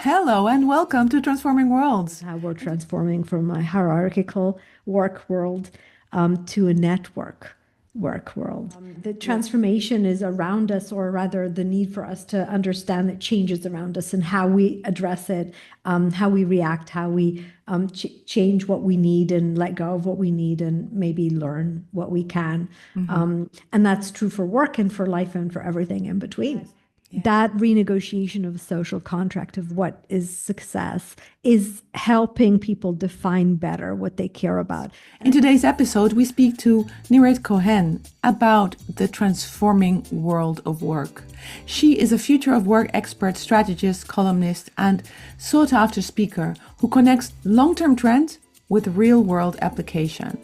Hello and welcome to Transforming Worlds. How we're transforming from a hierarchical work world to a network work world. The transformation is around us, or rather, the need for us to understand that change is around us and how we address it, how we react, how we change what we need and let go of what we need and maybe learn what we can. And that's true for work and for life and for everything in between. That renegotiation of a social contract of what is success is helping people define better what they care about. In today's episode, we speak to Nirit Cohen about the transforming world of work. She is a future of work expert, strategist, columnist, and sought after speaker who connects long-term trends with real-world application.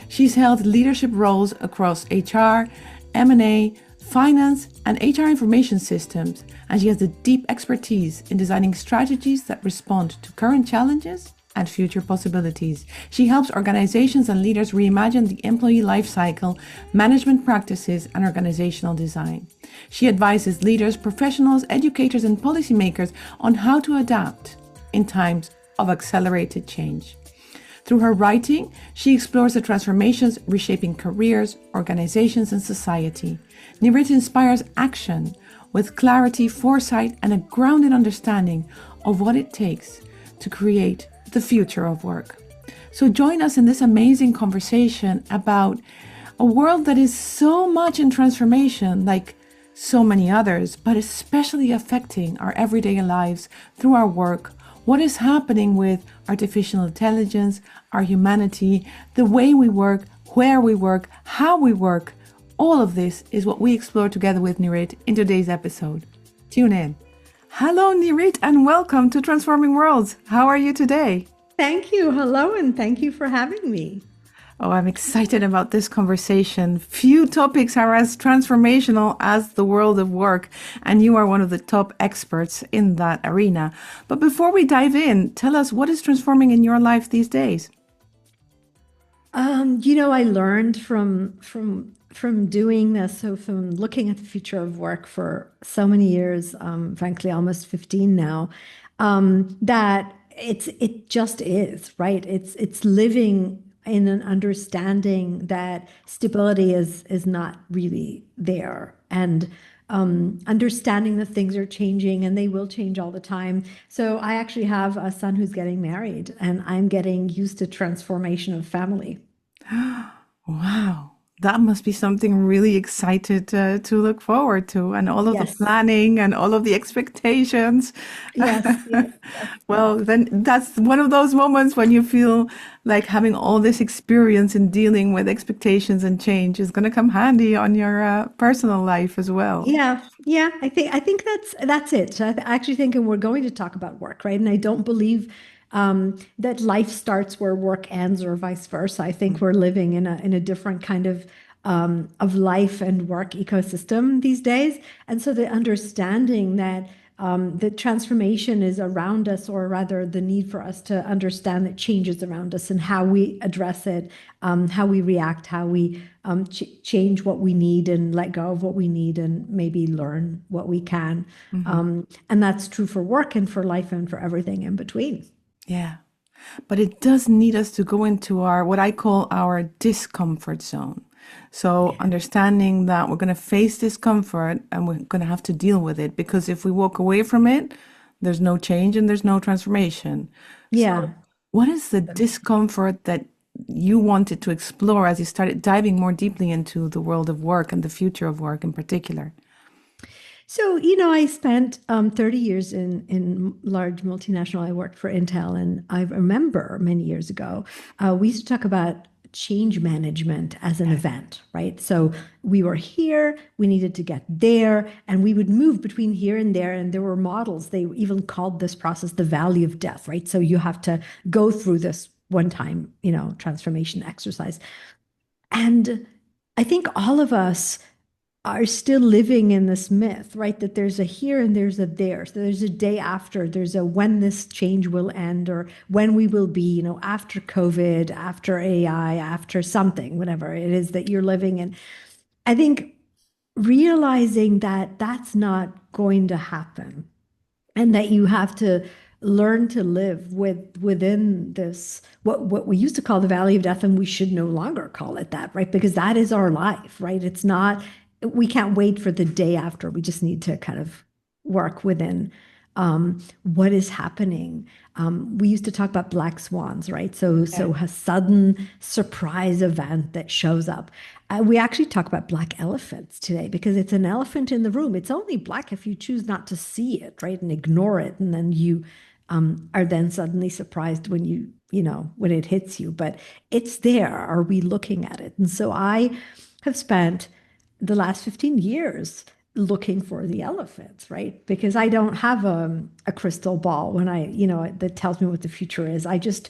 She's held leadership roles across HR, M&A, finance, and HR information systems, and she has a deep expertise in designing strategies that respond to current challenges and future possibilities. She helps organizations and leaders reimagine the employee life cycle, management practices, and organizational design. She advises leaders, professionals, educators, and policymakers on how to adapt in times of accelerated change. Through her writing, she explores the transformations reshaping careers, organizations, and society. Nirit inspires action with clarity, foresight, and a grounded understanding of what it takes to create the future of work. So join us in this amazing conversation about a world that is so much in transformation, like so many others, but especially affecting our everyday lives through our work. What is happening with artificial intelligence, our humanity, the way we work, where we work, how we work. All of this is what we explore together with Nirit in today's episode. Tune in. Hello, Nirit, and welcome to Transforming Worlds. How are you today? Thank you. Hello, and thank you for having me. Oh, I'm excited about this conversation. Few topics are as transformational as the world of work, and you are one of the top experts in that arena. But before we dive in, tell us what is transforming in your life these days? I learned from doing this, so from looking at the future of work for so many years, frankly, almost 15 now, that it just is, right? It's living in an understanding that stability is not really there, and understanding that things are changing and they will change all the time. So I actually have a son who's getting married, and I'm getting used to transformation of family. Wow, that must be something really excited to look forward to, and all of the Yes, planning and all of the expectations. yes, yes, yes. Well, then that's one of those moments when you feel like having all this experience in dealing with expectations and change is going to come handy on your personal life as well. Yeah, yeah. I think that's it. So I actually think, and we're going to talk about work, right? And I don't believe that life starts where work ends, or vice versa. I think we're living in a different kind of life and work ecosystem these days, and so the understanding that the transformation is around us, or rather, the need for us to understand that change is around us and how we address it, how we react, how we change what we need and let go of what we need and maybe learn what we can. And that's true for work and for life and for everything in between. Yeah. But it does need us to go into our, what I call our discomfort zone. So understanding that we're going to face discomfort and we're going to have to deal with it, because if we walk away from it, there's no change and there's no transformation. Yeah. So what is the discomfort that you wanted to explore as you started diving more deeply into the world of work and the future of work in particular? So, I spent 30 years in large multinational. I worked for Intel, and I remember many years ago, we used to talk about change management as an event, right? So we were here, we needed to get there, and we would move between here and there. And there were models. They even called this process the valley of death, right? So you have to go through this one time, transformation exercise. And I think all of us are still living in this myth, right? That there's a here and there's a there. So there's a day after, there's a when this change will end, or when we will be, after COVID, after AI, after something, whatever it is that you're living in. I think realizing that that's not going to happen, and that you have to learn to live within this what we used to call the valley of death, and we should no longer call it that, right? Because that is our life, right? It's not, we can't wait for the day after. We just need to kind of work within what is happening. We used to talk about black swans, right? So a sudden surprise event that shows up. We actually talk about black elephants today because it's an elephant in the room. It's only black if you choose not to see it, right, and ignore it, and then you are then suddenly surprised when when it hits you. But it's there. Are we looking at it? And so I have spent the last 15 years looking for the elephants, right? Because I don't have a crystal ball when that tells me what the future is. I just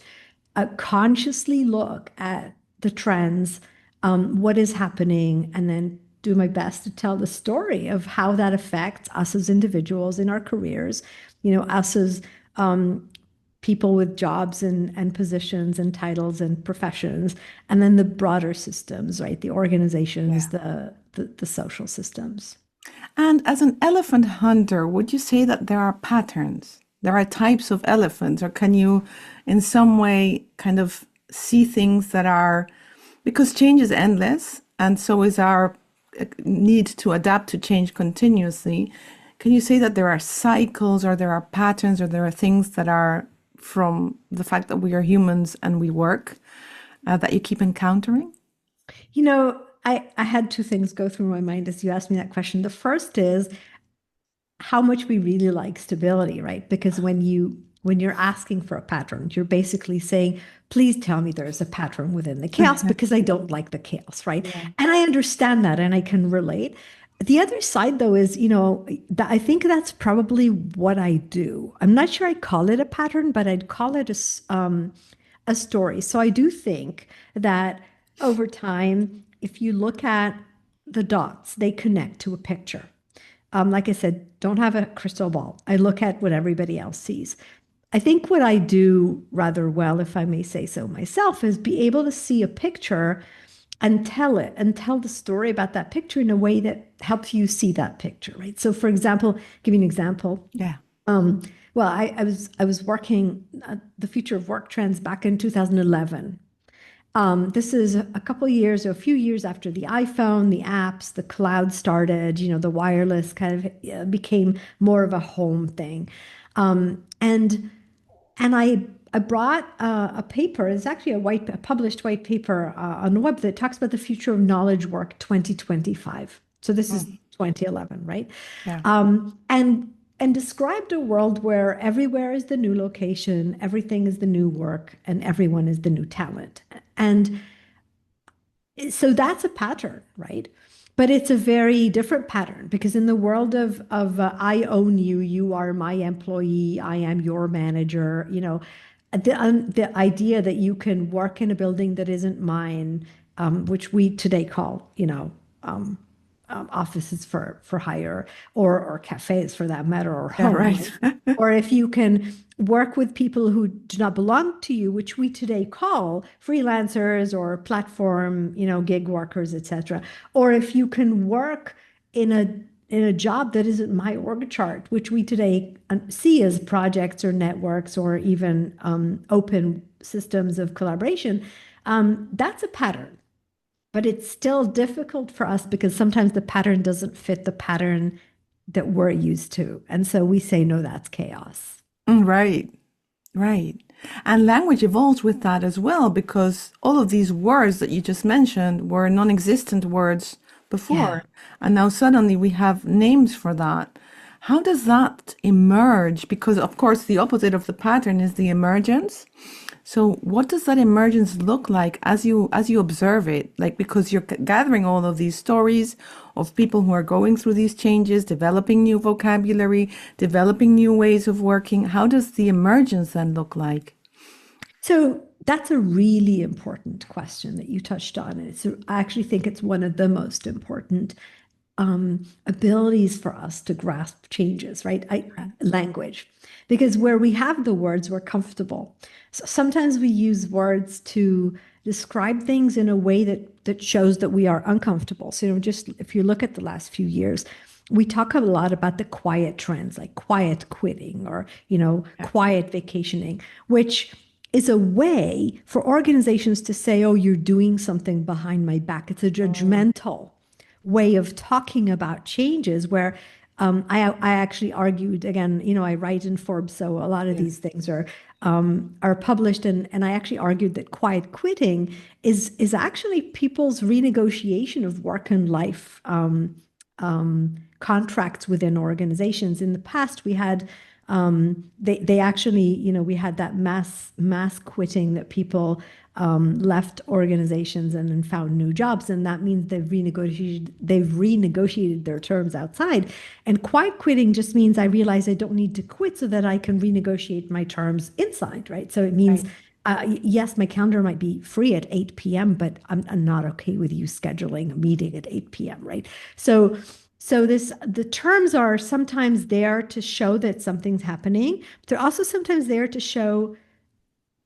consciously look at the trends, what is happening, and then do my best to tell the story of how that affects us as individuals in our careers, us as people with jobs and positions and titles and professions, and then the broader systems, right? The organizations, the social systems. And as an elephant hunter, would you say that there are patterns? There are types of elephants, or can you, in some way, kind of see things that are, because change is endless, and so is our need to adapt to change continuously. Can you say that there are cycles, or there are patterns, or there are things that are from the fact that we are humans and we work that you keep encountering? I had two things go through my mind as you asked me that question. The first is how much we really like stability, right? Because when you're asking for a pattern, you're basically saying, please tell me there's a pattern within the chaos because I don't like the chaos, right? Yeah. And I understand that and I can relate. The other side, though, is, I think that's probably what I do. I'm not sure I call it a pattern, but I'd call it a story. So I do think that over time, if you look at the dots, they connect to a picture. Like I said, don't have a crystal ball. I look at what everybody else sees. I think what I do rather well, if I may say so myself, is be able to see a picture and tell it and tell the story about that picture in a way that helps you see that picture, right? So, for example, give you an example. Yeah. Well, I was working the future of work trends back in 2011. This is a couple years or a few years after the iPhone, the apps, the cloud started, the wireless kind of became more of a home thing. And I brought a paper. It's actually a published white paper on the web that talks about the future of knowledge work 2025. So this is 2011, right? Yeah. And described a world where everywhere is the new location, everything is the new work, and everyone is the new talent. And so that's a pattern, right? But it's a very different pattern because in the world of I own you, you are my employee, I am your manager, the idea that you can work in a building that isn't mine, which we today call, offices for hire or cafes for that matter or Yeah, home, right. right? Or if you can work with people who do not belong to you, which we today call freelancers or platform, gig workers, etc. Or if you can work in a job that isn't my org chart, which we today see as projects or networks or even open systems of collaboration, that's a pattern. But it's still difficult for us because sometimes the pattern doesn't fit the pattern that we're used to. And so we say, no, that's chaos. Right. Right. And language evolves with that as well, because all of these words that you just mentioned were non-existent words Yeah. before. And now suddenly we have names for that. How does that emerge? Because, of course, the opposite of the pattern is the emergence. So what does that emergence look like as you observe it? Like, because you're gathering all of these stories of people who are going through these changes, developing new vocabulary, developing new ways of working. How does the emergence then look like? So that's a really important question that you touched on. I actually think it's one of the most important abilities for us to grasp changes, right? Language, because where we have the words, we're comfortable. So sometimes we use words to describe things in a way that shows that we are uncomfortable. So, just if you look at the last few years, we talk a lot about the quiet trends, like quiet quitting or, Yeah. quiet vacationing, which is a way for organizations to say, oh, you're doing something behind my back. It's a Oh, judgmental way of talking about changes where I actually argued again, I write in Forbes, so a lot of yeah. these things are published, and I actually argued that quiet quitting is actually people's renegotiation of work and life contracts within organizations. In the past, we had they actually, we had that mass quitting that people left organizations and then found new jobs, and that means they've renegotiated their terms outside. And quiet quitting just means I realize I don't need to quit so that I can renegotiate my terms inside, right? So it means. Right. Yes, my calendar might be free at 8 p.m., but I'm not okay with you scheduling a meeting at 8 p.m., right? So, the terms are sometimes there to show that something's happening, but they're also sometimes there to show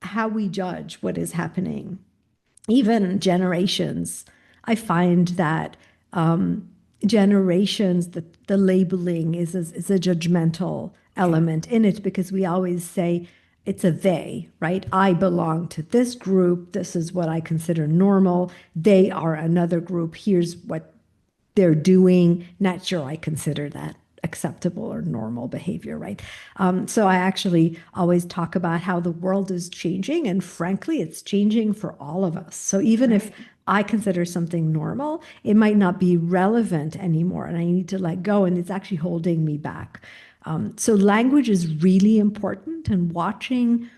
how we judge what is happening. Even generations, I find that generations, the labeling is a judgmental Yeah. element in it because we always say it's a they, right? I belong to this group. This is what I consider normal. They are another group. Here's what they're doing. Not sure I consider that acceptable or normal behavior, right? So I actually always talk about how the world is changing, and frankly, it's changing for all of us. So even if Right. I consider something normal, it might not be relevant anymore, and I need to let go, and it's actually holding me back. So language is really important, and watching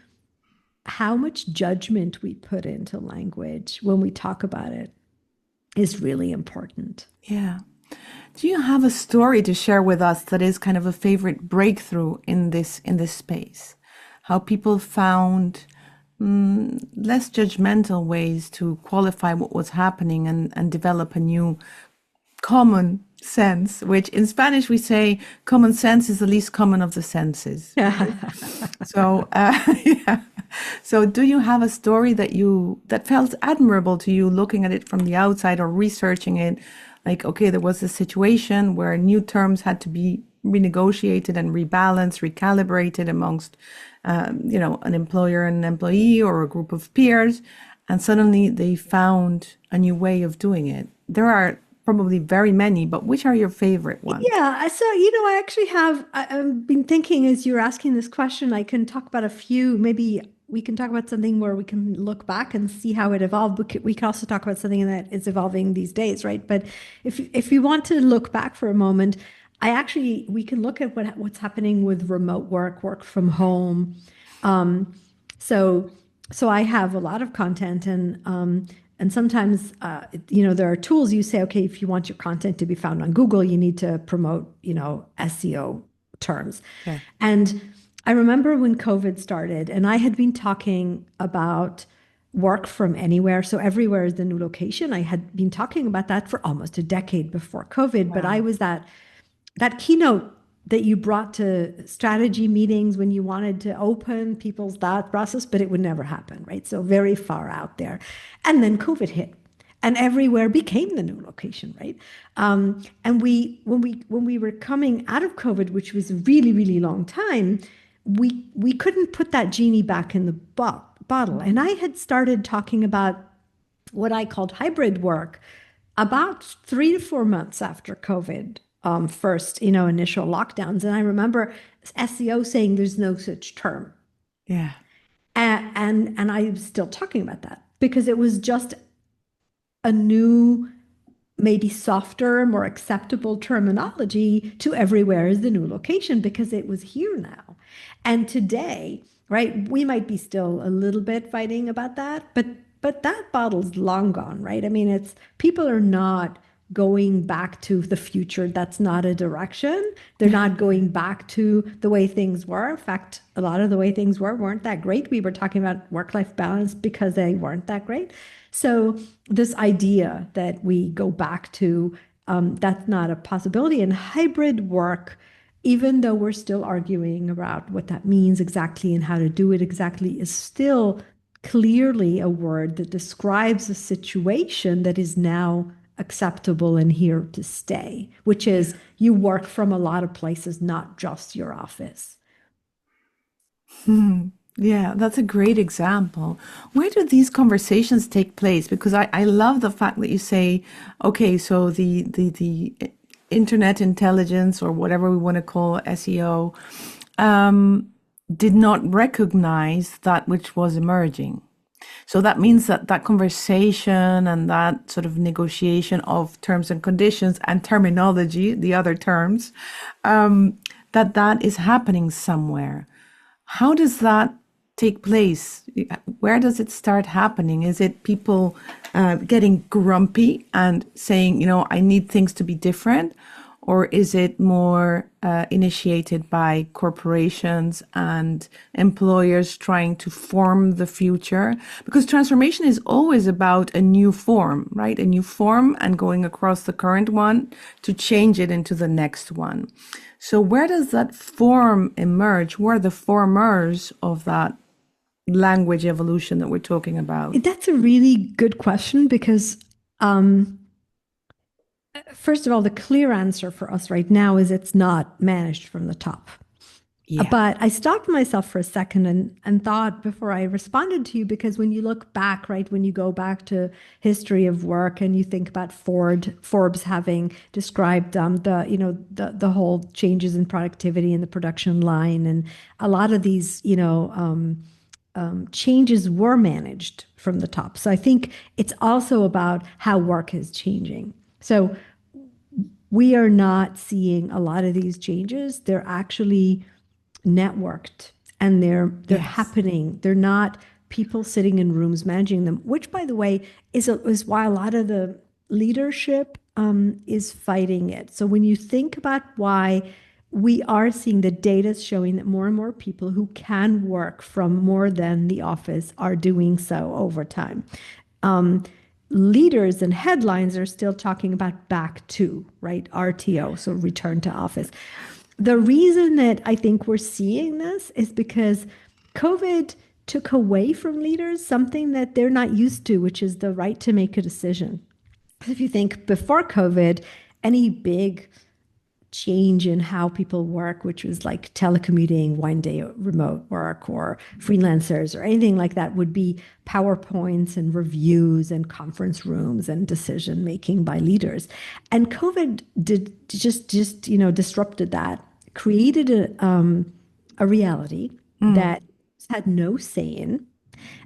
how much judgment we put into language when we talk about it is really important. Yeah. Do you have a story to share with us that is kind of a favorite breakthrough in this space? How people found less judgmental ways to qualify what was happening and develop a new common sense, which in Spanish we say common sense is the least common of the senses, right? So, yeah. So, do you have a story that felt admirable to you, looking at it from the outside or researching it? Like, okay, there was a situation where new terms had to be renegotiated and rebalanced, recalibrated amongst, an employer and an employee or a group of peers, and suddenly they found a new way of doing it. There are probably very many, but which are your favorite ones? Yeah, so I actually I've been thinking as you're asking this question, I can talk about a few. Maybe we can talk about something where we can look back and see how it evolved. We can also talk about something that is evolving these days, right? But if you want to look back for a moment, we can look at what's happening with remote work, work from home. Um, so I have a lot of content, and sometimes there are tools you say, okay, if you want your content to be found on Google, you need to promote SEO terms. Yeah. And I remember when COVID started, and I had been talking about work from anywhere. So everywhere is the new location. I had been talking about that for almost a decade before COVID, but I Wow. was that keynote that you brought to strategy meetings when you wanted to open people's thought process, but it would never happen, right? So very far out there. And then COVID hit, and everywhere became the new location, right? And when we were coming out of COVID, which was a really, really long time, we couldn't put that genie back in the bottle. And I had started talking about what I called hybrid work about 3 to 4 months after COVID first, initial lockdowns. And I remember SEO saying there's no such term. Yeah. And I'm still talking about that because it was just a new, maybe softer, more acceptable terminology to everywhere is the new location because it was here now. And today, right, we might be still a little bit fighting about that, but that bottle's long gone, right? I mean, it's people are not going back to the future. That's not a direction. They're not going back to the way things were. In fact, a lot of the way things weren't that great. We were talking about work-life balance because they weren't that great. So this idea that we go back to that's not a possibility. And hybrid work, even though we're still arguing about what that means exactly and how to do it exactly, is still clearly a word that describes a situation that is now acceptable and here to stay, which is you work from a lot of places, not just your office. Hmm. Yeah, that's a great example. Where do these conversations take place? Because I love the fact that you say, okay, so the internet intelligence or whatever we want to call SEO did not recognize that which was emerging. So that means that that conversation and that sort of negotiation of terms and conditions and terminology, the other terms, that is happening somewhere. How does that take place? Where does it start happening? Is it people getting grumpy and saying, I need things to be different? Or is it more initiated by corporations and employers trying to form the future? Because transformation is always about a new form, right? A new form and going across the current one to change it into the next one. So where does that form emerge? Who are the formers of that language evolution that we're talking about? That's a really good question because, first of all, the clear answer for us right now is it's not managed from the top. Yeah. But I stopped myself for a second and thought before I responded to you, because when you look back, right, when you go back to history of work and you think about Forbes having described the whole changes in productivity in the production line, and a lot of these changes were managed from the top. So I think it's also about how work is changing. So we are not seeing a lot of these changes. They're actually networked and they're Yes. happening. They're not people sitting in rooms managing them, which, by the way, is why a lot of the leadership is fighting it. So when you think about why we are seeing the data showing that more and more people who can work from more than the office are doing so over time. Leaders and headlines are still talking about back to, right? RTO, so return to office. The reason that I think we're seeing this is because COVID took away from leaders something that they're not used to, which is the right to make a decision. If you think before COVID, any big change in how people work, which was like telecommuting, 1 day remote work, or freelancers, or anything like that, would be PowerPoints and reviews and conference rooms and decision making by leaders. And COVID did just disrupted that, created a reality that had no say in,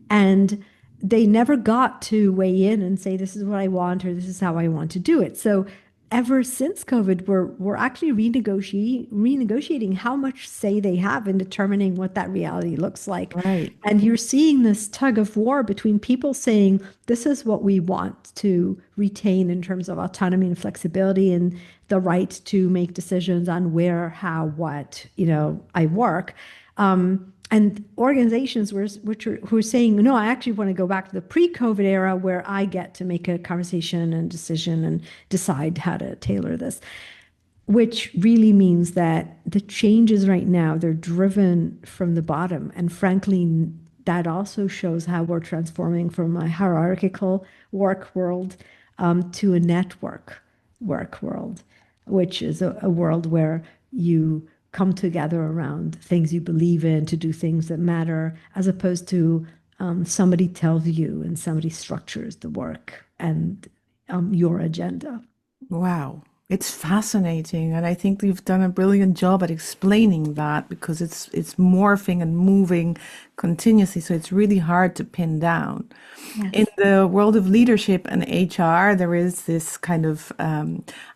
and they never got to weigh in and say, this is what I want, or this is how I want to do it. So ever since COVID, we're actually renegotiating how much say they have in determining what that reality looks like. Right. And you're seeing this tug of war between people saying, this is what we want to retain in terms of autonomy and flexibility and the right to make decisions on where, how, what, I work. And organizations who are saying, no, I actually want to go back to the pre-COVID era where I get to make a conversation and decision and decide how to tailor this, which really means that the changes right now, they're driven from the bottom. And frankly, that also shows how we're transforming from a hierarchical work world to a network work world, which is a world where you come together around things you believe in to do things that matter, as opposed to somebody tells you and somebody structures the work and your agenda. Wow. It's fascinating. And I think you've done a brilliant job at explaining that because it's morphing and moving continuously. So it's really hard to pin down. In Yes. the world of leadership and HR, there is this kind of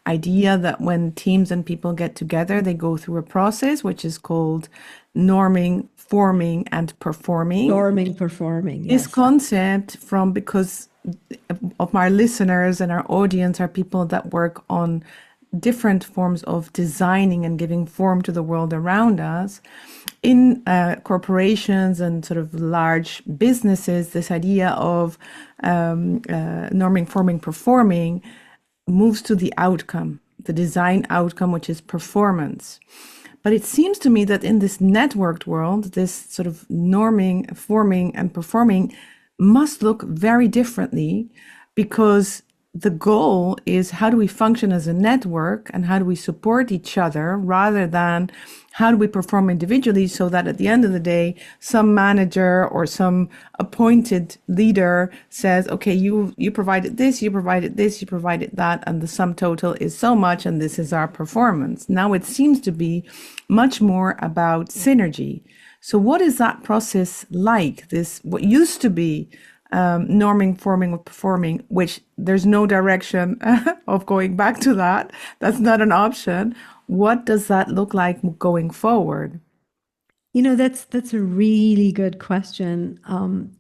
idea that when teams and people get together, they go through a process which is called norming, forming, and performing. Norming, performing, This yes. concept from because of my listeners and our audience are people that work on different forms of designing and giving form to the world around us. In corporations and sort of large businesses, this idea of norming, forming, performing moves to the outcome, the design outcome, which is performance. But it seems to me that in this networked world, this sort of norming, forming, and performing must look very differently because the goal is how do we function as a network and how do we support each other rather than how do we perform individually, so that at the end of the day, some manager or some appointed leader says, okay, you provided this, you provided this, you provided that, and the sum total is so much, and this is our performance. Now it seems to be much more about synergy. So what is that process like? This, what used to be norming, forming, or performing, which there's no direction of going back to that. That's not an option. What does that look like going forward? That's a really good question.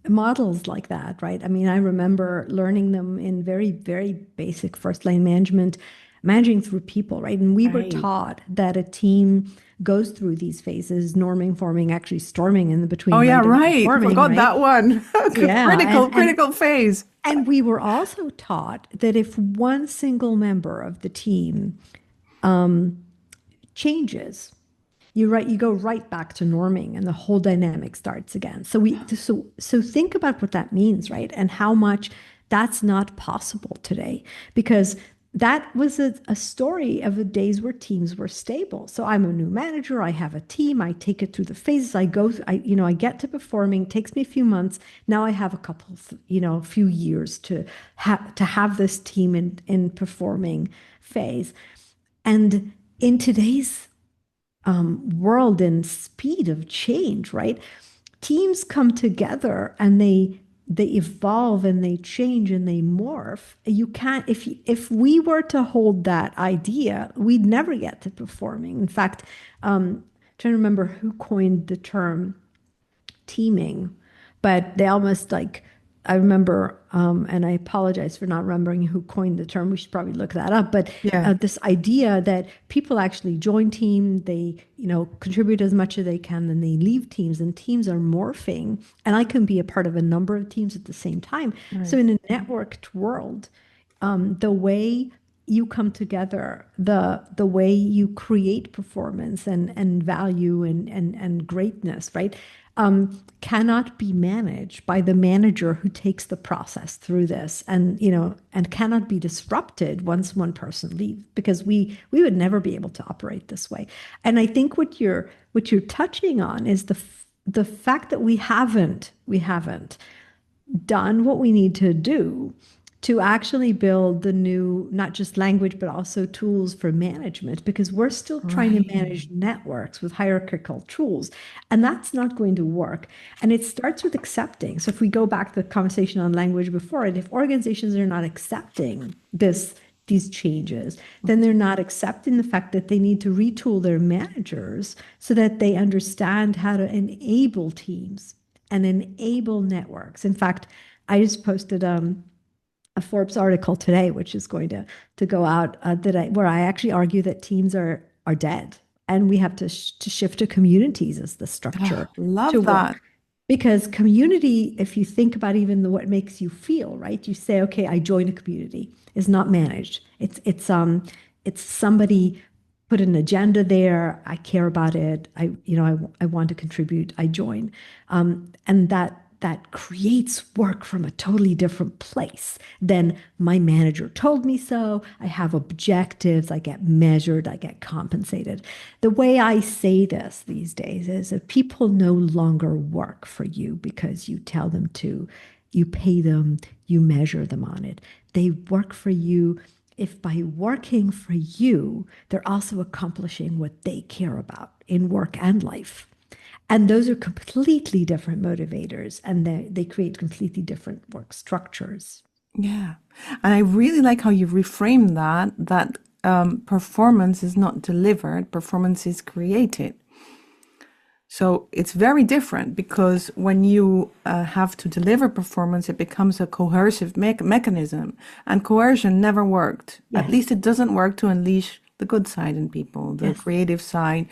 Models like that, right? I mean, I remember learning them in very, very basic first line management, managing through people, right? And we were Right. taught that a team goes through these phases, norming, forming, actually storming in the Oh between, yeah, right? And right. performing, Forgot right? that one. Yeah. Critical, critical phase. And we were also taught that if one single member of the team changes, you go right back to norming and the whole dynamic starts again. So think about what that means, right? And how much that's not possible today, because that was a story of the days where teams were stable. So I'm a new manager, I have a team, I take it through the phases, I go through, I get to performing, takes me a few months. Now I have a couple, few years to have this team in performing phase. And in today's world and speed of change, right? Teams come together and they evolve and they change and they morph. You can't, if we were to hold that idea, we'd never get to performing. In fact, trying to remember who coined the term teaming, but they almost like, I remember, and I apologize for not remembering who coined the term. We should probably look that up. But Yeah. this idea that people actually join team, they, contribute as much as they can, then they leave teams, and teams are morphing. And I can be a part of a number of teams at the same time. So Right. in a networked world, the way you come together, the way you create performance and value and greatness, right? Cannot be managed by the manager who takes the process through this, and cannot be disrupted once one person leaves, because we would never be able to operate this way. And I think what you're touching on is the fact that we haven't done what we need to do to actually build the new, not just language, but also tools for management, because we're still trying to Right. manage networks with hierarchical tools. And that's not going to work. And it starts with accepting. So if we go back to the conversation on language before, and if organizations are not accepting these changes, then they're not accepting the fact that they need to retool their managers so that they understand how to enable teams and enable networks. In fact, I just posted a Forbes article today, which is going to go out, where I actually argue that teams are dead, and we have to shift to communities as the Oh, structure to love that. work. Because community, if you think about even what makes you feel, right? You say, okay, I join a community, is not managed. It's somebody put an agenda there. I care about it. I want to contribute. I join, and that creates work from a totally different place than my manager told me so. I have objectives. I get measured. I get compensated. The way I say this these days is that people no longer work for you because you tell them to, you pay them, you measure them on it. They work for you if by working for you, they're also accomplishing what they care about in work and life. And those are completely different motivators, and they create completely different work structures. Yeah. And I really like how you reframe that performance is not delivered, performance is created. So it's very different, because when you have to deliver performance, it becomes a coercive mechanism. And coercion never worked. At Yes, least it doesn't work to unleash the good side in people, the yes, creative side,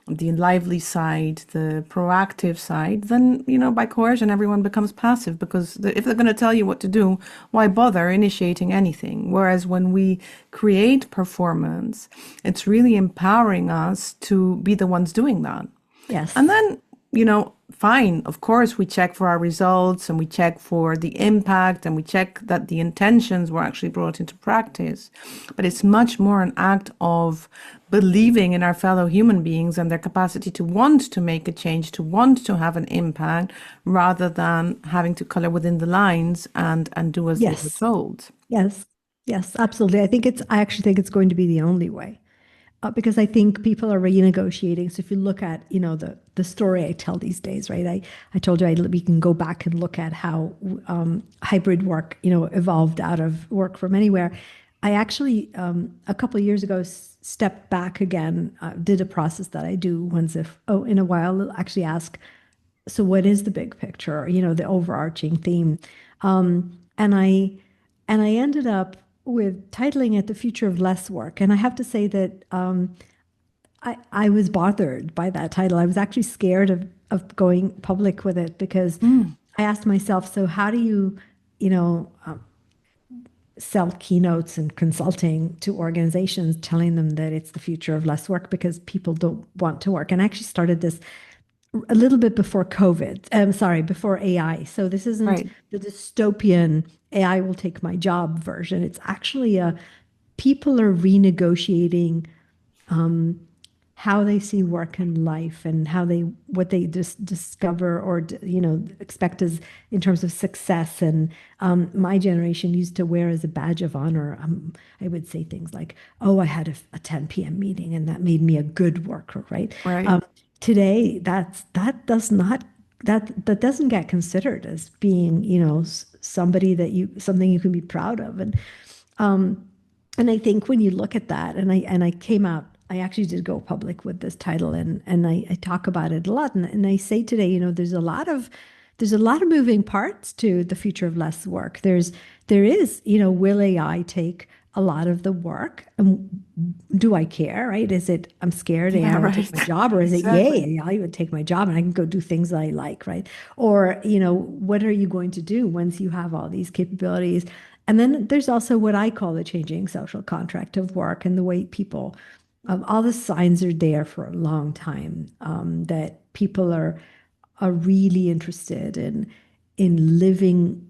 the lively side, the proactive side. Then, by coercion, everyone becomes passive, because if they're going to tell you what to do, why bother initiating anything? Whereas when we create performance, it's really empowering us to be the ones doing that. yes. And then fine. Of course, we check for our results and we check for the impact and we check that the intentions were actually brought into practice. But it's much more an act of believing in our fellow human beings and their capacity to want to make a change, to want to have an impact, rather than having to color within the lines and do as they were Yes, told. yes, yes, absolutely. I actually think it's going to be the only way. Because I think people are renegotiating. So if you look at, the story I tell these days, right? I told you we can go back and look at how hybrid work, evolved out of work from anywhere. I actually, a couple of years ago, stepped back again, did a process that I do once in a while, I'll actually ask, so what is the big picture, the overarching theme? And I ended up with titling it The Future of Less Work. And I have to say that I was bothered by that title. I was actually scared of going public with it because I asked myself, so how do you know, sell keynotes and consulting to organizations telling them that it's the future of less work because people don't want to work? And I actually started this a little bit before COVID. Sorry, before AI. So this isn't Right. the dystopian AI will take my job version. It's actually a people are renegotiating how they see work and life and what they just discover or expect as in terms of success. And my generation used to wear as a badge of honor. I would say things like, "Oh, I had a 10 p.m. meeting and that made me a good worker," right? Right. Today, that doesn't get considered as being somebody something you can be proud of. And I think when you look at that, and I came out, I actually did go public with this title, and I talk about it a lot, and I say today, there's a lot of moving parts to the future of less work. There is, will AI take a lot of the work? And do I care, right? Is it I'm scared Yeah, AI will take my right. job, or is it Exactly. yay, AI would take my job and I can go do things that I like, right? Or, what are you going to do once you have all these capabilities? And then there's also what I call the changing social contract of work and the way people, all the signs are there for a long time that people are really interested in living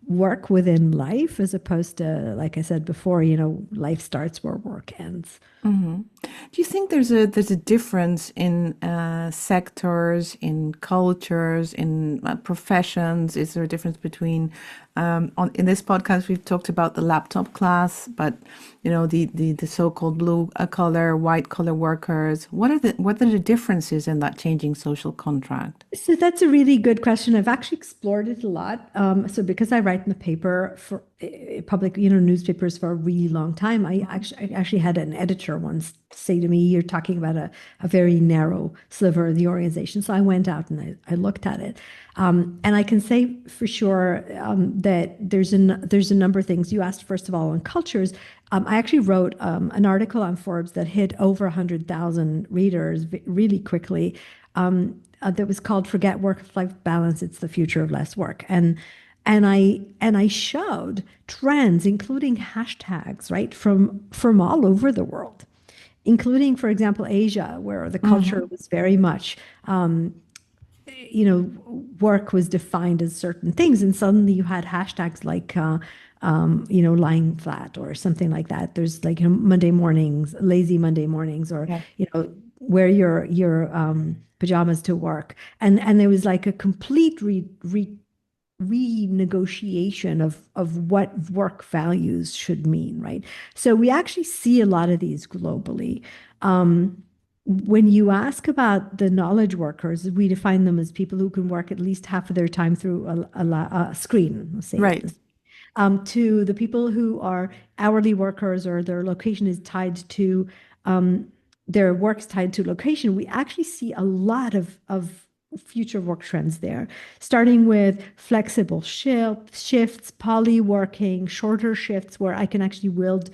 work within life as opposed to, like I said before, life starts where work ends. Do you think there's a difference in sectors, in cultures, in professions? Is there a difference between in this podcast we've talked about the laptop class, but the so-called blue collar, white collar workers. What are the differences in that changing social contract? So that's a really good question. I've actually explored it a lot. So because I write in the paper for public, newspapers for a really long time, I actually had an editor once say to me, "You're talking about a very narrow sliver of the organization." So I went out and I looked at it, and I can say for sure that there's a number of things. You asked first of all on cultures. I actually wrote an article on Forbes that hit over 100,000 readers really quickly. That was called "Forget Work-Life Balance. It's the Future of Less Work." And I showed trends, including hashtags, right, from all over the world, including, for example, Asia, where the culture was very much, work was defined as certain things, and suddenly you had hashtags like, lying flat or something like that. There's like Monday mornings, lazy Monday mornings, or Yeah. wear your pajamas to work, and there was like a complete renegotiation of what work values should mean, right? So we actually see a lot of these globally. When you ask about the knowledge workers, we define them as people who can work at least half of their time through a screen, let's say it Right. this. To the people who are hourly workers or their location is tied to their work's tied to location, we actually see a lot of future work trends there, starting with flexible shifts, poly working, shorter shifts where I can actually build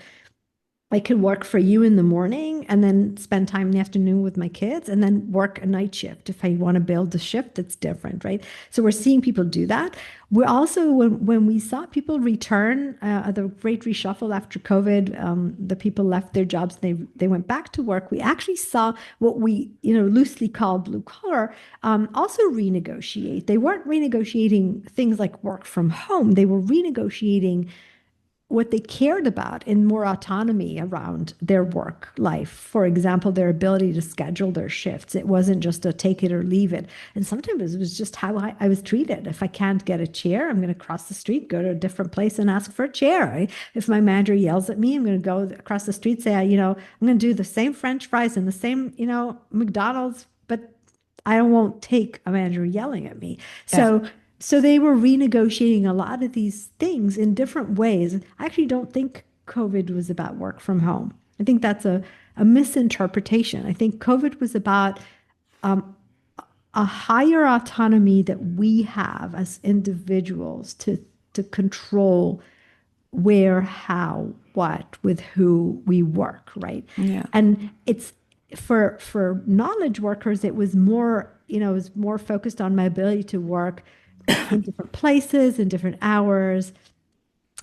I could work for you in the morning and then spend time in the afternoon with my kids and then work a night shift if I want to build a shift that's different, right? So we're seeing people do that. We're also, when we saw people return, the great reshuffle after COVID, the people left their jobs, they went back to work. We actually saw what we, loosely call blue collar, also renegotiate. They weren't renegotiating things like work from home. They were renegotiating what they cared about in more autonomy around their work life. For example, their ability to schedule their shifts. It wasn't just a take it or leave it. And sometimes it was just how I was treated. If I can't get a chair, I'm going to cross the street, go to a different place and ask for a chair. If my manager yells at me, I'm going to go across the street, say, I'm going to do the same French fries and the same, McDonald's, but I won't take a manager yelling at me. Yes. So they were renegotiating a lot of these things in different ways. I actually don't think COVID was about work from home. I think that's a misinterpretation. I think COVID was about a higher autonomy that we have as individuals to control where, how, what, with who we work, right? Yeah. And it's for knowledge workers, it was more, it was more focused on my ability to work in different places, in different hours.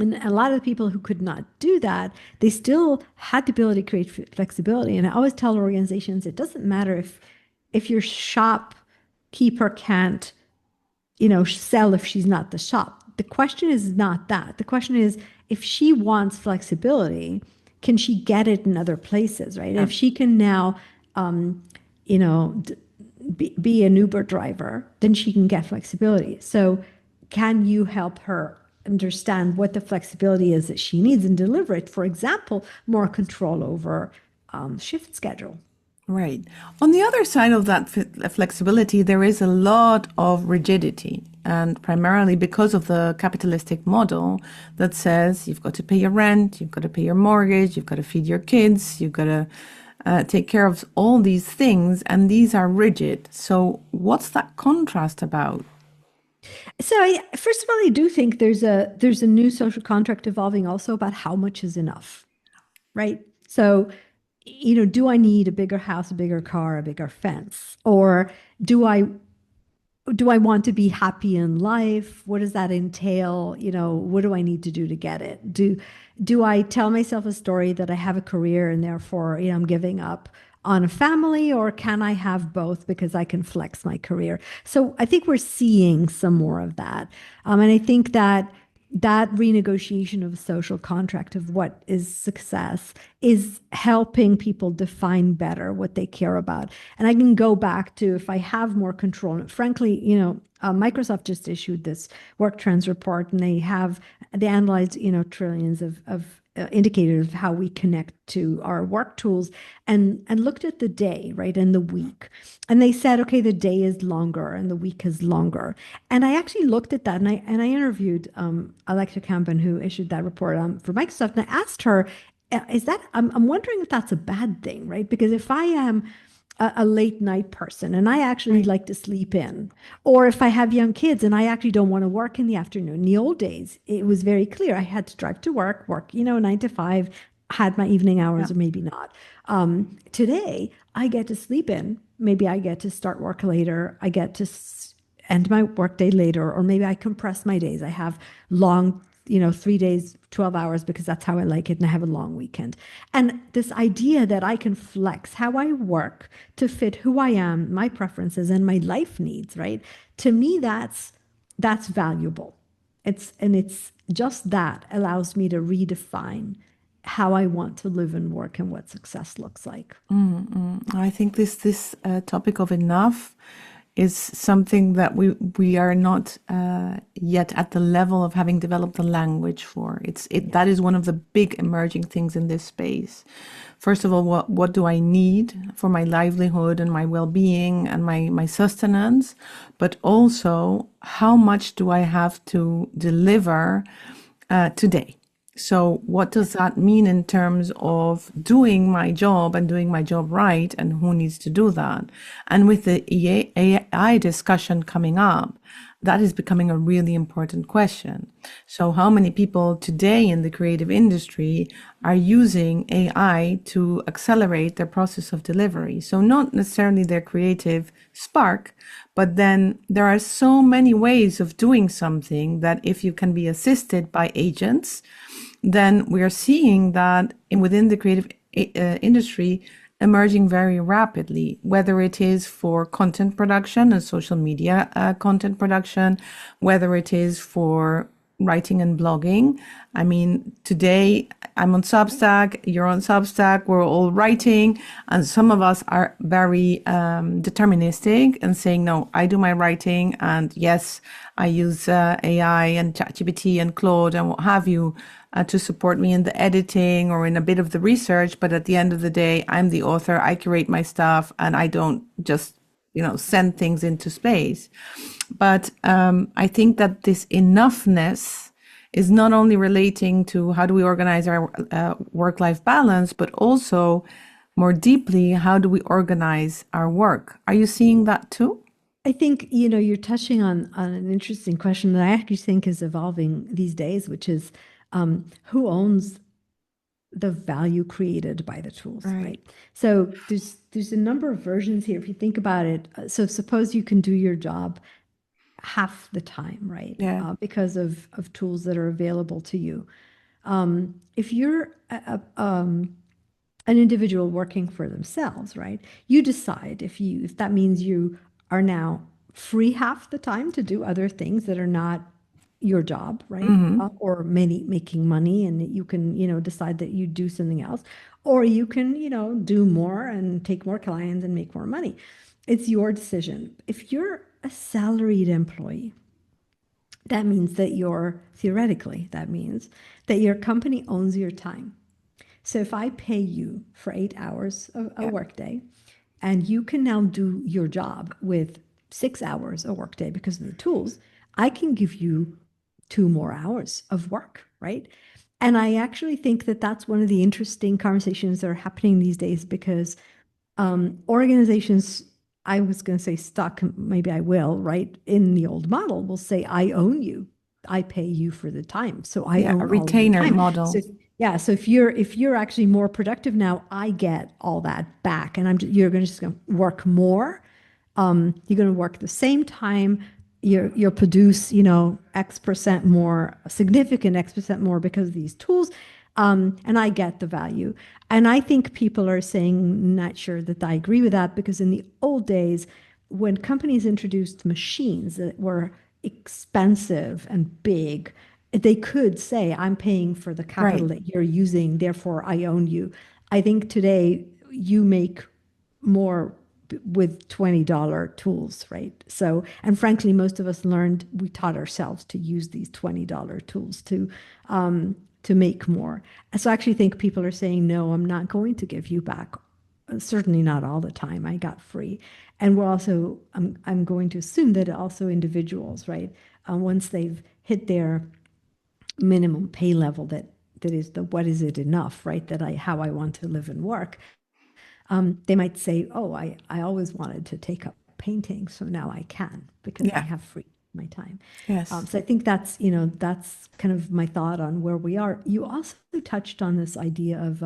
And a lot of the people who could not do that, they still had the ability to create flexibility. And I always tell organizations, it doesn't matter if your shopkeeper can't, sell if she's not the shop. The question is not that. The question is, if she wants flexibility, can she get it in other places, right? Yeah. If she can now, you know, be an Uber driver, then she can get flexibility. So can you help her understand what the flexibility is that she needs and deliver it? For example, more control over shift schedule. Right. On the other side of that flexibility, there is a lot of rigidity, and primarily because of the capitalistic model that says you've got to pay your rent, you've got to pay your mortgage, you've got to feed your kids, you've got to take care of all these things, and these are rigid. So what's that contrast about? So first of all, I do think there's a new social contract evolving also about how much is enough, right? So, do I need a bigger house, a bigger car, a bigger fence? Or do I do I want to be happy in life? What does that entail? What do I need to do to get it? Do I tell myself a story that I have a career and therefore, I'm giving up on a family, or can I have both because I can flex my career? So I think we're seeing some more of that. And I think that renegotiation of a social contract of what is success is helping people define better what they care about. And I can go back to, if I have more control. Frankly, Microsoft just issued this work trends report, and they analyzed, trillions of indicators of how we connect to our work tools, and looked at the day, right, and the week. And they said, okay, the day is longer and the week is longer. And I actually looked at that, and I interviewed Alexa Campen, who issued that report for Microsoft, and I asked her, I'm wondering if that's a bad thing, right? Because if I am a late night person and I actually like to sleep in, or if I have young kids and I actually don't want to work in the afternoon. In the old days, it was very clear. I had to drive to work, 9 to 5, had my evening hours, Yeah. or maybe not. Today, I get to sleep in. Maybe I get to start work later. I get to end my workday later, or maybe I compress my days. I have long, 3 days, 12 hours, because that's how I like it, and I have a long weekend. And this idea that I can flex how I work to fit who I am, my preferences, and my life needs, right? To me, that's valuable. It's just that allows me to redefine how I want to live and work and what success looks like. I think this topic of enough is something that we are not yet at the level of having developed the language for. That is one of the big emerging things in this space. First of all, what do I need for my livelihood and my well-being and my sustenance? But also, how much do I have to deliver today? So what does that mean in terms of doing my job and doing my job right, and who needs to do that? And with the AI discussion coming up, that is becoming a really important question. So how many people today in the creative industry are using AI to accelerate their process of delivery? So not necessarily their creative spark, but then there are so many ways of doing something that if you can be assisted by agents, then we are seeing that within the creative industry emerging very rapidly, whether it is for content production and social media content production, whether it is for writing and blogging. I mean, today I'm on Substack, you're on Substack, we're all writing, and some of us are very deterministic and saying, no, I do my writing, and yes, I use AI and ChatGPT and Claude and what have you to support me in the editing or in a bit of the research. But at the end of the day, I'm the author, I curate my stuff, and I don't just, send things into space. But I think that this enoughness is not only relating to how do we organize our work-life balance, but also more deeply, how do we organize our work? Are you seeing that too? I think, you're touching on an interesting question that I actually think is evolving these days, which is who owns the value created by the tools, right? So there's a number of versions here. If you think about it, so suppose you can do your job half the time, right? Yeah. Because of tools that are available to you. If you're an individual working for themselves, right? You decide if that means you are now free half the time to do other things that are not your job, right? Or making money, and you can, decide that you do something else, or you can, do more and take more clients and make more money. It's your decision. If you're a salaried employee, that means that that means that your company owns your time. So if I pay you for 8 hours a workday, and you can now do your job with 6 hours a workday because of the tools, I can give you 2 more hours of work, right? And I actually think that that's one of the interesting conversations that are happening these days, because organizations, I was going to say stuck, maybe I will, right? In the old model, will say, I own you. I pay you for the time. So I Yeah, a own all of your retainer time. model. So yeah, so if you're actually more productive now, I get all that back, and you're just going to work more. You're going to work the same time. You'll produce, X percent more, significant X percent more because of these tools. And I get the value. And I think people are saying, not sure that I agree with that, because in the old days, when companies introduced machines that were expensive and big, they could say, I'm paying for the capital that you're using, therefore I own you. I think today you make more with $20 tools, right? So, and frankly, most of us we taught ourselves to use these $20 tools to make more. So I actually think people are saying, no, I'm not going to give you back. Certainly not all the time. I got free. And we're also, I'm going to assume that also individuals, right? Once they've hit their minimum pay level, that is what is it enough, right? How I want to live and work. They might say, oh, I always wanted to take up painting, so now I can because I have free my time. Yes. So I think that's kind of my thought on where we are. You also touched on this idea of,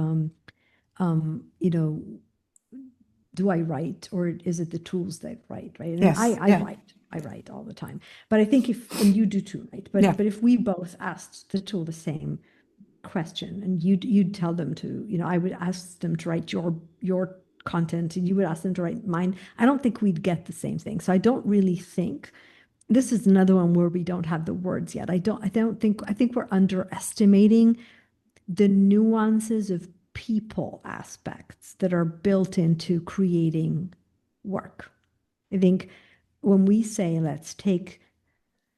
do I write, or is it the tools that write, right? And I write all the time. But I think and you do too, right? But if we both asked the tool the same question, and you'd tell them to, I would ask them to write your content, and you would ask them to write mine, I don't think we'd get the same thing. So I don't really think this is another one where we don't have the words yet. I think we're underestimating the nuances of people aspects that are built into creating work. I think when we say, let's take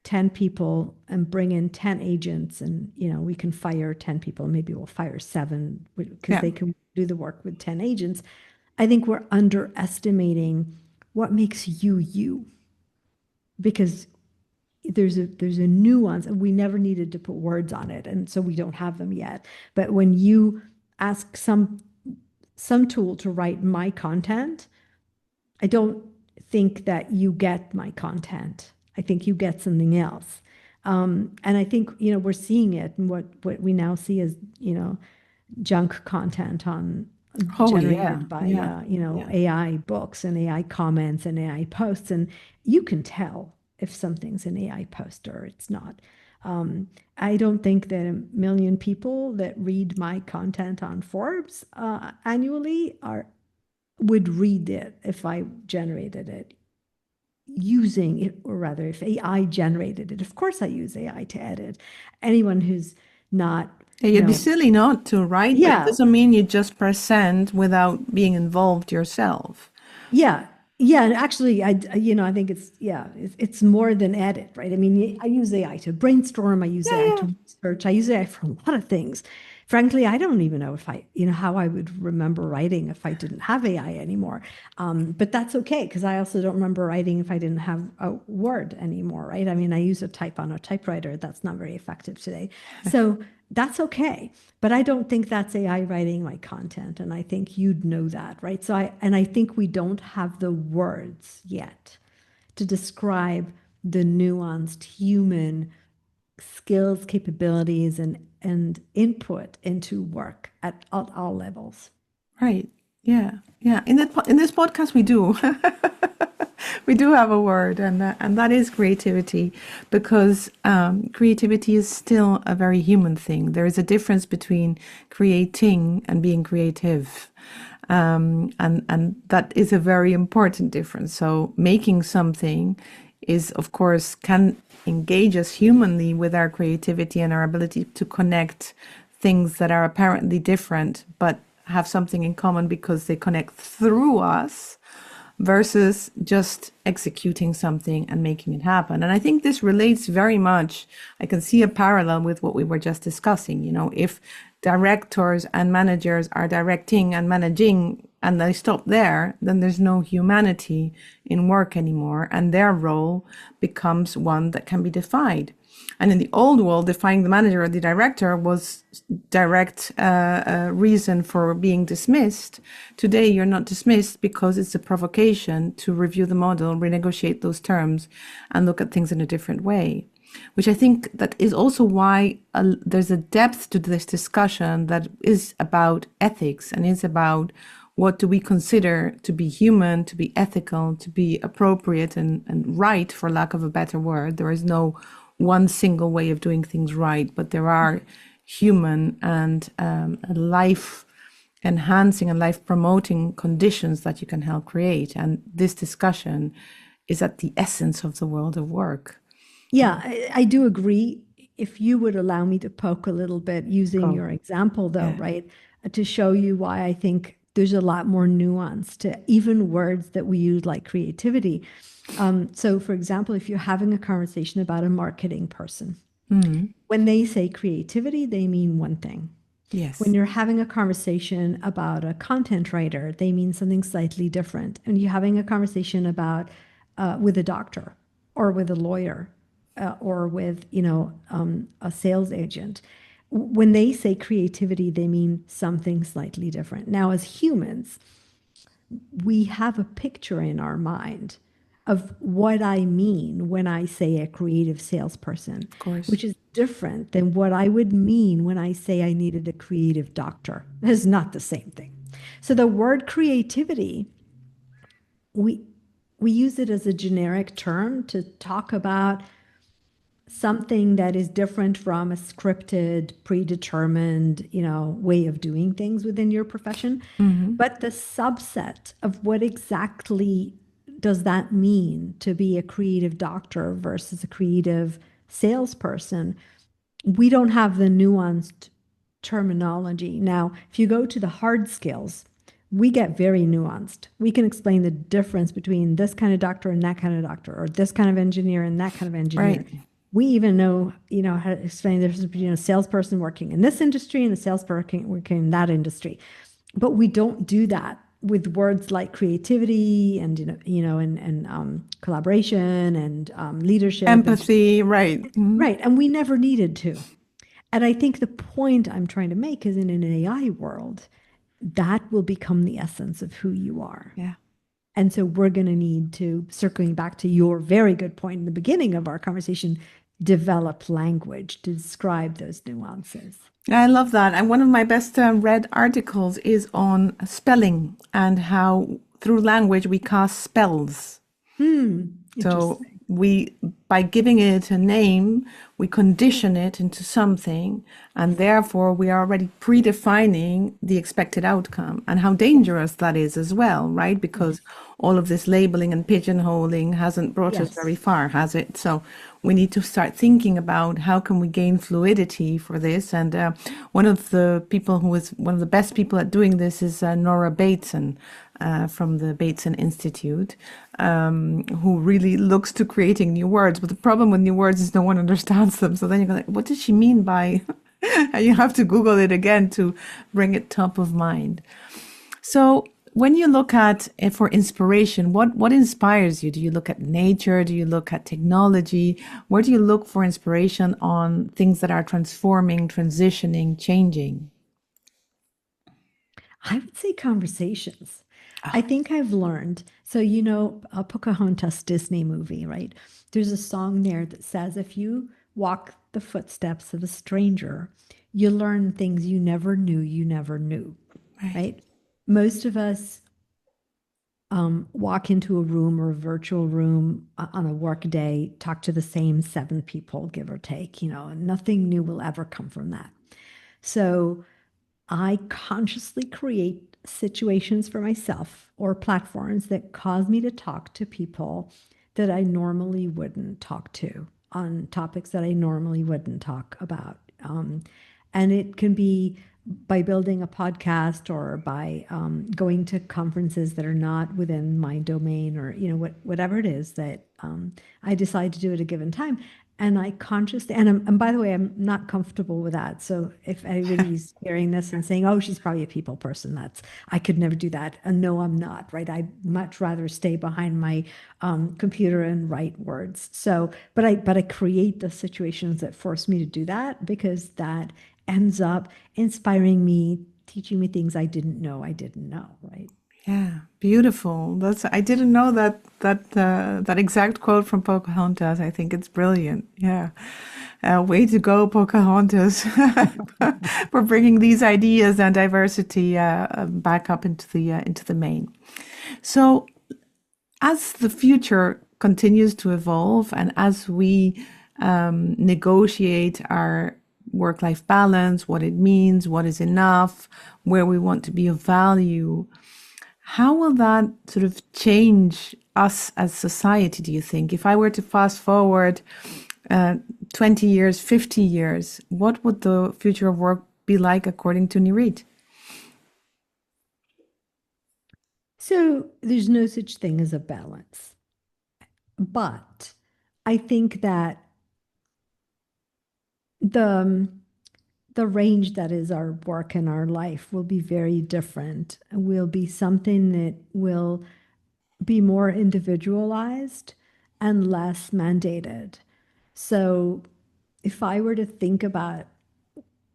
10 people and bring in 10 agents, and we can fire 10 people, maybe we'll fire 7 because they can do the work with 10 agents. I think we're underestimating what makes you, because there's a nuance, and we never needed to put words on it, and so we don't have them yet. But when you ask some tool to write my content, I don't think that you get my content I think you get something else. And I think, we're seeing it in what we now see as, junk content on Oh, yeah. generated by, Yeah. Yeah. AI books and AI comments and AI posts. And you can tell if something's an AI post or it's not. I don't think that 1 million people that read my content on Forbes annually would read it if I generated it using it, or rather, if AI generated it. Of course, I use AI to edit. Anyone who's not, Yeah, you'd be silly not to, right? But it yeah, doesn't mean you just press send without being involved yourself. yeah, yeah. And actually, I think it's more than edit, right? I mean, I use AI to brainstorm. I use Yeah, AI yeah. to research. I use AI for a lot of things. Frankly, I don't even know if how I would remember writing if I didn't have AI anymore. But that's okay, because I also don't remember writing if I didn't have a Word anymore, right? I mean, I use a type on a typewriter. That's not very effective today. So that's okay. But I don't think that's AI writing my content. And I think you'd know that, right? I think we don't have the words yet to describe the nuanced human skills, capabilities, and input into work at all levels. Right. Yeah. Yeah. In this podcast, we do. We do have a word, and that is creativity, because creativity is still a very human thing. There is a difference between creating and being creative. And that is a very important difference. So making something is, of course, can engage us humanly with our creativity and our ability to connect things that are apparently different, but have something in common because they connect through us, versus just executing something and making it happen. And I think this relates very much. I can see a parallel with what we were just discussing. If directors and managers are directing and managing and they stop there, then there's no humanity in work anymore, and their role becomes one that can be defined. And in the old world, defining the manager or the director was direct reason for being dismissed. Today, you're not dismissed because it's a provocation to review the model, renegotiate those terms, and look at things in a different way. Which I think that is also why there's a depth to this discussion that is about ethics and is about what do we consider to be human, to be ethical, to be appropriate and right, for lack of a better word. There is no one single way of doing things right, but there are human and life enhancing and life promoting conditions that you can help create. And this discussion is at the essence of the world of work. Yeah, I do agree. If you would allow me to poke a little bit using Go. your example, though, Yeah. right, to show you why I think there's a lot more nuance to even words that we use like creativity. So, for example, if you're having a conversation about a marketing person, when they say creativity, they mean one thing. When Yes. you're having a conversation about a content writer, they mean something slightly different. And you're having a conversation about with a doctor or with a lawyer or with a sales agent. When they say creativity, they mean something slightly different. Now, as humans, we have a picture in our mind of what I mean when I say a creative salesperson, Of course. which is different than what I would mean when I say I needed a creative doctor. It's not the same thing. So the word creativity, we we use it as a generic term to talk about something that is different from a scripted, predetermined, way of doing things within your profession. But the subset of what exactly does that mean to be a creative doctor versus a creative salesperson, we don't have the nuanced terminology. Now, if you go to the hard skills, we get very nuanced. We can explain the difference between this kind of doctor and that kind of doctor, or this kind of engineer and that kind of engineer. Right. We even know, how to explain the difference between a salesperson working in this industry and a salesperson working in that industry. But we don't do that with words like creativity and collaboration and leadership and Empathy. Right. right. And we never needed to. And I think the point I'm trying to make is in an AI world, that will become the essence of who you are. Yeah. And so we're going to need to, circling back to your very good point in the beginning of our conversation, develop language to describe those nuances. I love that. And one of my best read articles is on spelling and how through language we cast spells. So Interesting. we, by giving it a name, we condition it into something, and therefore we are already predefining the expected outcome and how dangerous that is as well, right? Because Yes. all of this labeling and pigeonholing hasn't brought us Yes. very far, has it? So we need to start thinking about how can we gain fluidity for this. And one of the people who is one of the best people at doing this is Nora Bateson from the Bateson Institute, who really looks to creating new words. But the problem with new words is no one understands them. So then you go like, what does she mean by? And you have to Google it again to bring it top of mind. So when you look at for inspiration, what inspires you? Do you look at nature? Do you look at technology? Where do you look for inspiration on things that are transforming, transitioning, changing? I would say conversations. I think I've learned. So, a Pocahontas Disney movie, right? There's a song there that says, if you walk the footsteps of a stranger, you learn things you never knew, Right. right? Most of us walk into a room or a virtual room on a work day, talk to the same seven people, give or take, and nothing new will ever come from that. So I consciously create situations for myself or platforms that cause me to talk to people that I normally wouldn't talk to on topics that I normally wouldn't talk about. And it can be by building a podcast or by going to conferences that are not within my domain or whatever it is that I decide to do at a given time. And I consciously, and by the way, I'm not comfortable with that. So if anybody's hearing this and saying, "Oh, she's probably a people person," I could never do that. And no, I'm not. Right? I'd much rather stay behind my computer and write words. So, but I create the situations that force me to do that because that ends up inspiring me, teaching me things I didn't know. Right? Yeah, beautiful. That's I didn't know that exact quote from Pocahontas. I think it's brilliant. Yeah, way to go, Pocahontas, for bringing these ideas and diversity back up into the main. So, as the future continues to evolve, and as we negotiate our work-life balance, what it means, what is enough, where we want to be of value. How will that sort of change us as society, do you think? If I were to fast forward 20 years, 50 years, what would the future of work be like according to Nirit? So there's no such thing as a balance. But I think that the the range that is our work and our life will be very different. Will be something that will be more individualized and less mandated. So if I were to think about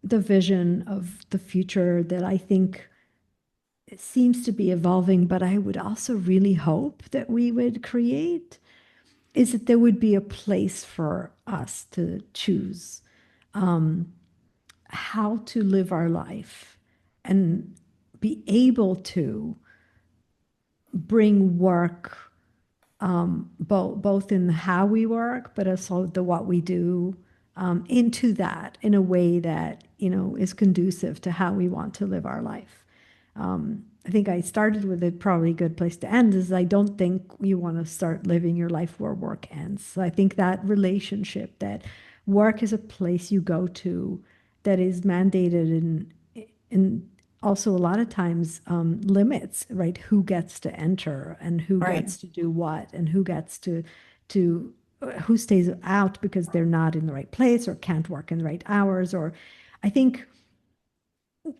the vision of the future that I think it seems to be evolving, but I would also really hope that we would create, is that there would be a place for us to choose how to live our life and be able to bring work both in how we work, but also the what we do into that in a way that is conducive to how we want to live our life. I think I started with a probably good place to end is I don't think you want to start living your life where work ends. So I think that relationship that work is a place you go to that is mandated and also a lot of times limits, right? Who gets to enter and who Right. gets to do what and who gets to who stays out because they're not in the right place or can't work in the right hours. Or I think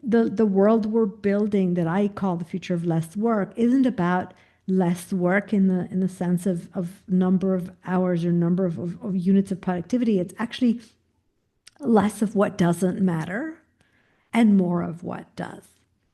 the world we're building that I call the future of less work isn't about less work in the sense of number of hours or number of units of productivity. It's actually less of what doesn't matter and more of what does.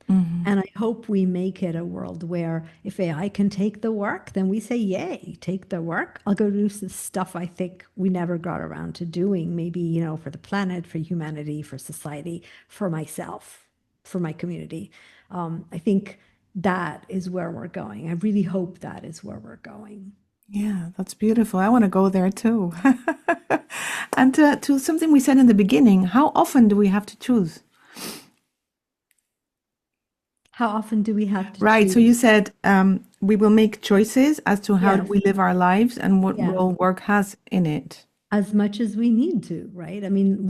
And I hope we make it a world where if AI can take the work, then we say, yay, take the work. I'll go do some stuff I think we never got around to doing, maybe, for the planet, for humanity, for society, for myself, for my community. I think that is where we're going. I really hope that is where we're going. Yeah, that's beautiful. I want to go there too. And to something we said in the beginning, how often do we have to choose? How often do we have to Right. So choose? you said we will make choices as to how do Yes. we live our lives and what Yeah. role work has in it. As much as we need to, right? I mean,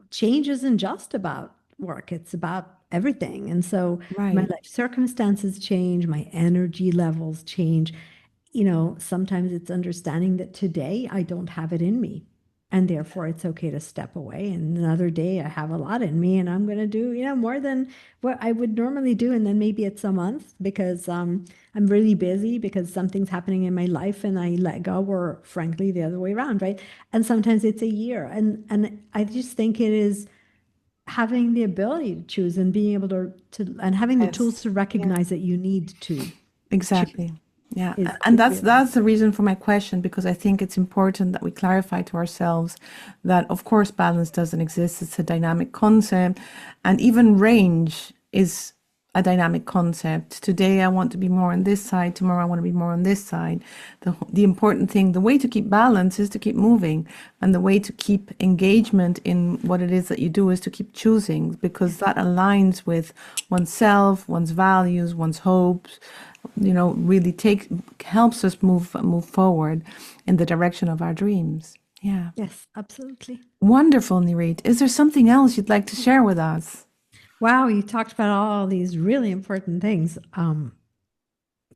change isn't just about work, it's about everything. And so my Right. life circumstances change, my energy levels change. Sometimes it's understanding that today I don't have it in me. And therefore, it's okay to step away. And another day, I have a lot in me, and I'm going to do, more than what I would normally do. And then maybe it's a month because I'm really busy because something's happening in my life, and I let go, or frankly, the other way around, right? And sometimes it's a year. And I just think it is having the ability to choose and being able to and having the tools Yes. to Yeah. recognize that you need to choose Exactly. Yeah. And is that's really that's the reason for my question, because I think it's important that we clarify to ourselves that of course balance doesn't exist. It's a dynamic concept, and even range is a dynamic concept. Today I want to be more on this side, tomorrow I want to be more on this side. The important thing, the way to keep balance is to keep moving, and the way to keep engagement in what it is that you do is to keep choosing, because that aligns with oneself, one's values, one's hopes, really helps us move forward in the direction of our dreams. Yeah. yes, absolutely. Wonderful, Nirit. Is there something else you'd like to share with us? Wow, you talked about all these really important things.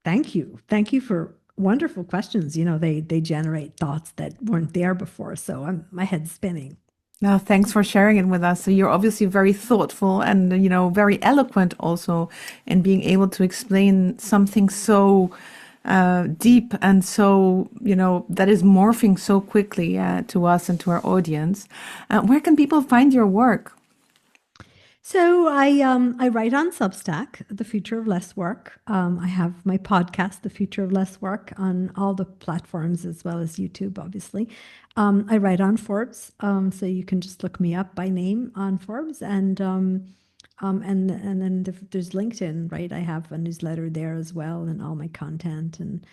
Thank you. Thank you for wonderful questions. They generate thoughts that weren't there before. So my head's spinning. Now, thanks for sharing it with us. So you're obviously very thoughtful and, very eloquent also in being able to explain something so deep and so, that is morphing so quickly to us and to our audience. Where can people find your work? So I write on Substack, The Future of Less Work. I have my podcast, The Future of Less Work, on all the platforms as well as YouTube, obviously. I write on Forbes, so you can just look me up by name on Forbes, and then there's LinkedIn, right? I have a newsletter there as well, and all my content, and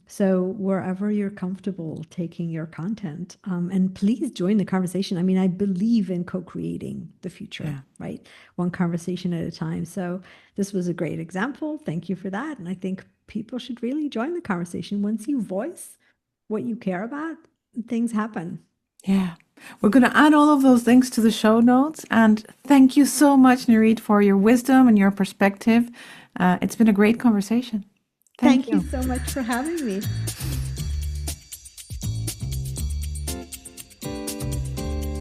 so wherever you're comfortable taking your content, and please join the conversation. I mean, I believe in co-creating the future, Yeah. right? One conversation at a time. So this was a great example. Thank you for that. And I think people should really join the conversation. Once you voice what you care about, things happen. Yeah. We're going to add all of those links to the show notes. And thank you so much, Nirit, for your wisdom and your perspective. It's been a great conversation. Thank Thank you you. so much for having me.